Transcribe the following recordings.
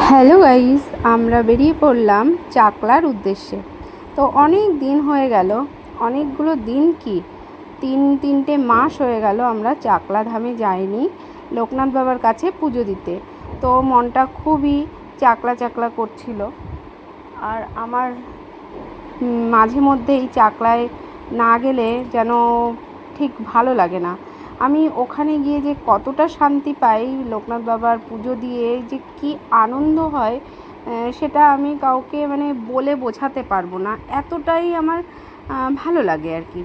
Hello guys, আমরা বেরিয়ে পড়লাম চাকলার উদ্দেশ্যে। তো অনেক দিন হয়ে গেল, অনেকগুলো দিন কি 3 মাস হয়ে গেল আমরা চাকলা ধামে যাইনি লোকনাথ বাবার কাছে পুজো দিতে। তো মনটা খুবই চাকলা চাকলা করছিল। আর আমার মাঝে মধ্যেই চাকলায় না গেলে যেন ঠিক ভালো লাগে না। আমি ওখানে গিয়ে যে কতটা শান্তি পাই, লোকনাথ বাবার পুজো দিয়ে যে কি আনন্দ হয় সেটা আমি কাউকে বলে বোঝাতে পারবো না, এতটাই আমার ভালো লাগে আর কি।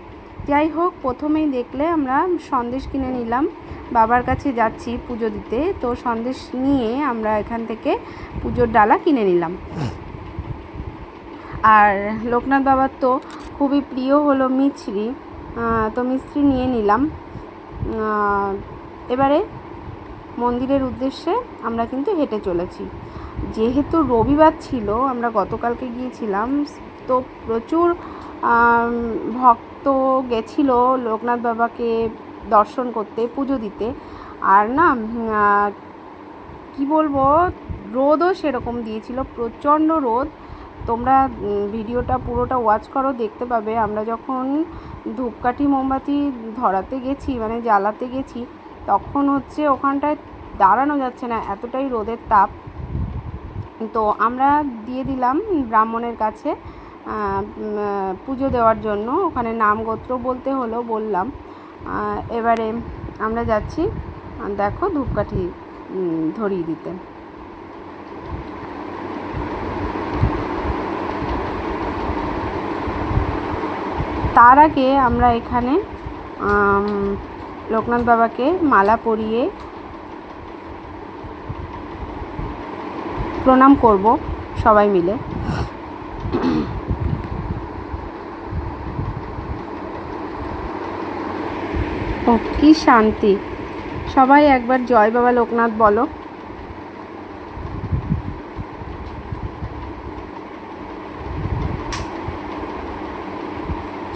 যাই হোক, প্রথমেই দেখলে আমরা সন্দেশ কিনে নিলাম, বাবার কাছে যাচ্ছি পুজো দিতে, তো সন্দেশ নিয়ে আমরা এখান থেকে পুজোর ডালা কিনে নিলাম। আর লোকনাথ বাবার তো খুবই প্রিয় হলো মিছরি, তো মিছরি নিয়ে নিলাম। এবারে মন্দিরের উদ্দেশ্যে আমরা কিন্তু হেঁটে চলেছি। যেহেতু রবিবার ছিল, আমরা গতকালকে গিয়েছিলাম, তো প্রচুর ভক্ত গেছিল লোকনাথ বাবাকে দর্শন করতে, পুজো দিতে। আর না কি বলবো, রোদও সেরকম দিয়েছিল, প্রচণ্ড রোদ। তোমরা ভিডিওটা পুরোটা ওয়াচ করো, দেখতে পাবে। আমরা যখন ধূপকাঠি মোমবাতি ধরাতে গেছি, জ্বালাতে গেছি, তখন ওখানটায় দাঁড়ানো যাচ্ছে না, এতটাই রোদের তাপ। তো আমরা দিয়ে দিলাম ব্রাহ্মণের কাছে পুজো দেওয়ার জন্য। ওখানে নাম গোত্র বলতে হলো, বললাম। এবারে আমরা যাচ্ছি, দেখো, ধূপকাঠি ধরিয়ে দিতে। তার আগে আমরা এখানে লোকনাথ বাবাকে মালা পরিয়ে প্রণাম করব সবাই মিলে। ও কি শান্তি! সবাই একবার জয় বাবা লোকনাথ বলো।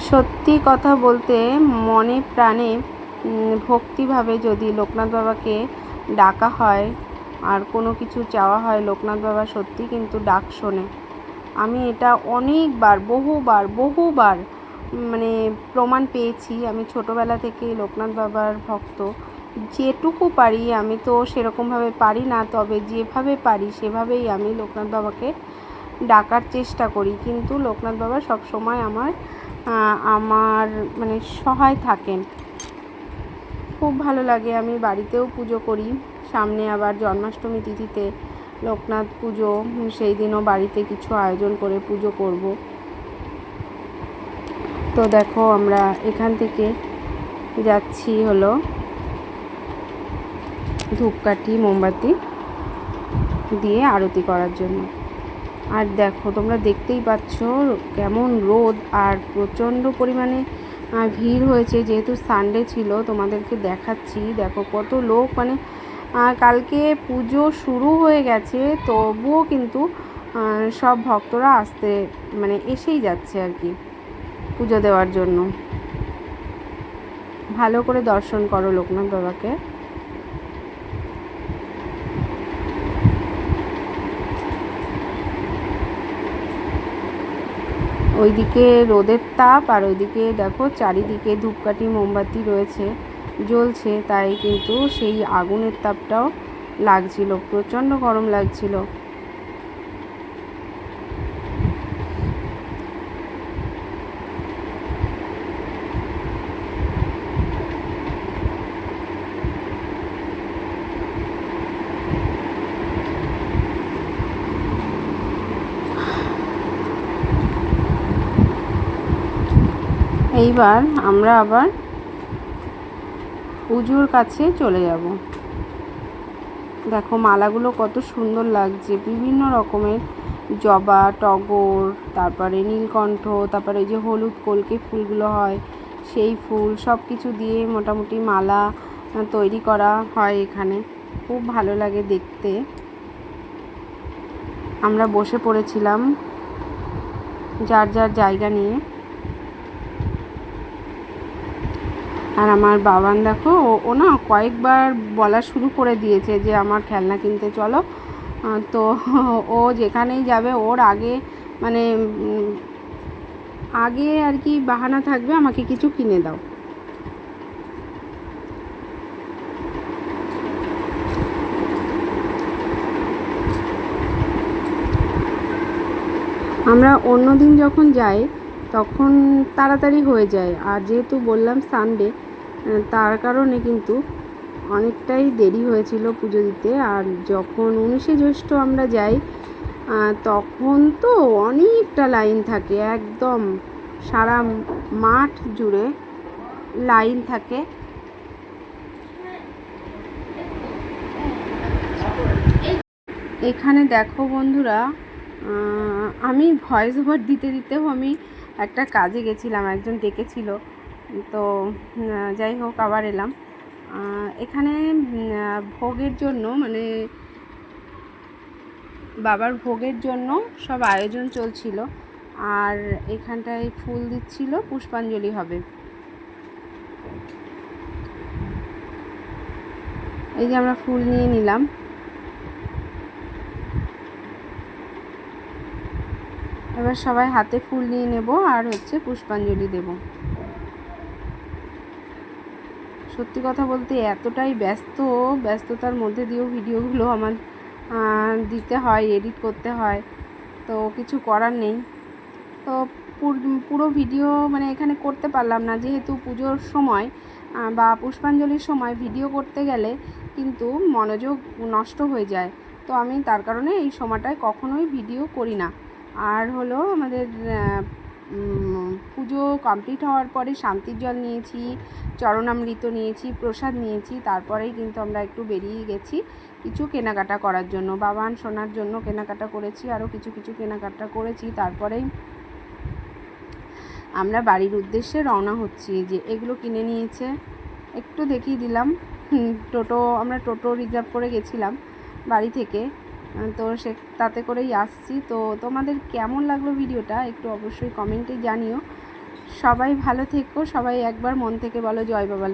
সত্যি কথা বলতে, মনে প্রাণে ভক্তিভাবে যদি লোকনাথ বাবাকে ডাকা হয় আর কোনো কিছু চাওয়া হয়, লোকনাথ বাবা সত্যি কিন্তু ডাক শোনে। আমি এটা অনেকবার, বহুবার প্রমাণ পেয়েছি। আমি ছোটোবেলা থেকেই লোকনাথ বাবার ভক্ত। যেটুকু পারি, আমি তো সেরকমভাবে পারি না, তবে যেভাবে পারি সেভাবেই আমি লোকনাথ বাবাকে ডাকার চেষ্টা করি। কিন্তু লোকনাথ বাবা সবসময় আমার সহায় থাকেন। খুব ভালো লাগে। আমি বাড়িতেও পুজো করি, সামনে আবার জন্মাষ্টমী তিথিতে লোকনাথ পুজো, সেই দিনও বাড়িতে কিছু আয়োজন করে পুজো করব। তো দেখো, আমরা এখান থেকে যাচ্ছি হলো ধূপকাঠি মোমবাতি দিয়ে আরতি করার জন্য। আর দেখো, তোমরা দেখতেই পাচ্ছ কেমন রোদ, আর প্রচণ্ড পরিমাণে ভিড় হয়েছে। যেহেতু সানডে ছিল, তোমাদেরকে দেখাচ্ছি। দেখো কত লোক, কালকে পুজো শুরু হয়ে গেছে, তবুও কিন্তু সব ভক্তরা এসেই যাচ্ছে আর কি পুজো দেওয়ার জন্য। ভালো করে দর্শন করো লোকনাথ বাবাকে। ওইদিকে রোদের তাপ, আর ওইদিকে দেখো চারিদিকে ধূপকাঠি মোমবাতি রয়েছে, জ্বলছে, তাই কিন্তু সেই আগুনের তাপটাও লাগছিল, প্রচণ্ড গরম লাগছিল। এইবার আমরা আবার পুজোর কাছে চলে যাব। দেখো মালাগুলো কত সুন্দর লাগছে, বিভিন্ন রকমের জবা, টগর, তারপরে নীলকণ্ঠ, তারপরে যে হলুদ কলকে ফুলগুলো হয় সেই ফুল, সব কিছু দিয়ে মোটামুটি মালা তৈরি করা হয় এখানে। খুব ভালো লাগে দেখতে। আমরা বসে পড়েছিলাম যার যার জায়গা নিয়ে। আর আমার বাবান দেখো, ও না কয়েকবার বলা শুরু করে দিয়েছে যে আমার খেলনা কিনতে চলো। তো ও যেখানেই যাবে ওর আগে মানে আগে আর কি বাহানা থাকবে আমাকে কিছু কিনে দাও। আমরা অন্য দিন যখন যাই তখন তাড়াতাড়ি হয়ে যায়, আর যেহেতু বললাম সানডে, তার কারণে কিন্তু অনেকটাই দেরি হয়েছিল পুজো দিতে। আর যখন 19শে জ্যৈষ্ঠ আমরা যাই তখন তো অনেকটা লাইন থাকে, একদম সারা মাঠ জুড়ে লাইন থাকে। এখানে দেখো বন্ধুরা, আমি ভয়েস ওভার দিতে দিতেও আমি একটা কাজে গেছিলাম, একজন ডেকেছিল, তো যাই হোক আবার এলাম। এখানে ভোগের জন্য মানে বাবার ভোগের জন্য সব আয়োজন চলছিল, আর এখানটায় ফুল দিচ্ছিল, পুষ্পাঞ্জলি হবে। এই যে আমরা ফুল নিয়ে নিলাম। এবার সবাই হাতে ফুল নিয়ে নেব আর হচ্ছে পুষ্পাঞ্জলি দেব। সত্যি কথা বলতে এতটাই ব্যস্ততার মধ্যে দিয়েও ভিডিওগুলো আমার দিতে হয়, এডিট করতে হয়, তো কিছু করার নেই। তো পুরো ভিডিও মানে এখানে করতে পারলাম না, যেহেতু পুজোর সময় বা পুষ্পাঞ্জলির সময় ভিডিও করতে গেলে কিন্তু মনোযোগ নষ্ট হয়ে যায়। তো আমি তার কারণে এই সময়টায় কখনোই ভিডিও করি না। আর হলো আমাদের পুজো কমপ্লিট হওয়ার পরে শান্তির জল নিয়েছি, চরণামৃত নিয়েছি, প্রসাদ নিয়েছি, তারপরেই কিন্তু আমরা একটু বেরিয়ে গেছি কিছু কেনাকাটা করার জন্য, বাবান সোনার জন্য কেনাকাটা করেছি, আরও কিছু কেনাকাটা করেছি। তারপরেই আমরা বাড়ির উদ্দেশ্যে রওনা হচ্ছি। যে এগুলো কিনে নিয়েছে একটু দেখিয়ে দিলাম। আমরা টোটো রিজার্ভ করে গেছিলাম বাড়ি থেকে, তো তাতে করেই আসছি। তো তোমাদের কেমন লাগলো ভিডিওটা একটু অবশ্যই কমেন্টে জানিও। সবাই ভালো থেকো, সবাই একবার মন থেকে বলো জয় বাবা।